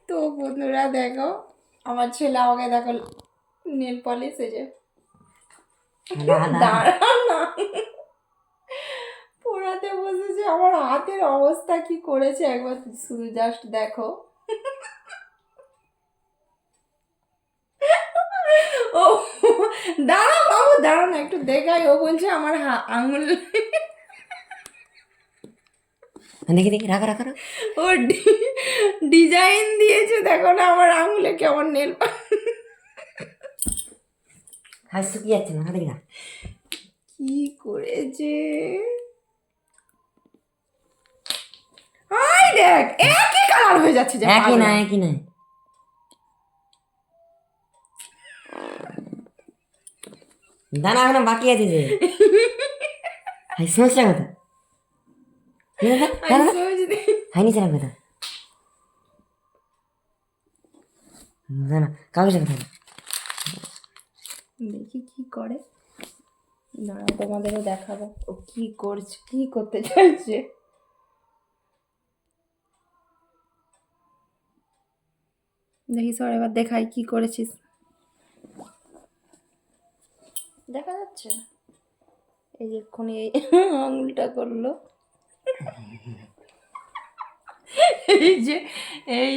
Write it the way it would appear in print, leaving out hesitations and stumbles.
তো বন্ধুরা দেখো, আমার ছেলে আমাকে দেখো নেল পলিশ এই যে দাঁড়া না পোড়াতে বসেছে। আমার হাতের অবস্থা কি করেছে একবার শুধু জাস্ট দেখো। ও দাঁড়া বাবু, দাঁড়া না একটু দেখাই। ও বলছে আমার আঙুল। দেখি দেখি, রাখা রাখা। ও ডিজাইন দিয়েছে, দেখো না আমার আঙুলে কেমন নেল। হাত শুকিয়ে যাচ্ছে না, দেখি না কি করেছে। আই দেখ একই কালার হয়ে যাচ্ছে। যে একই না, একই না। দানা এখনো বাকি আছে যে। হাই সমস্যা কথা হাইনি সেরা কথা দানা কাগজের কথা। দেখি কি করে, দাঁড়াও তোমাদেরও দেখাবো ও কি করছে, কি করতে চাইছে। দেখি সর এবার দেখাই কি করেছিস। দেখা যাচ্ছে এই যে এক্ষুনি এই আঙুলটা করলো। এই যে এই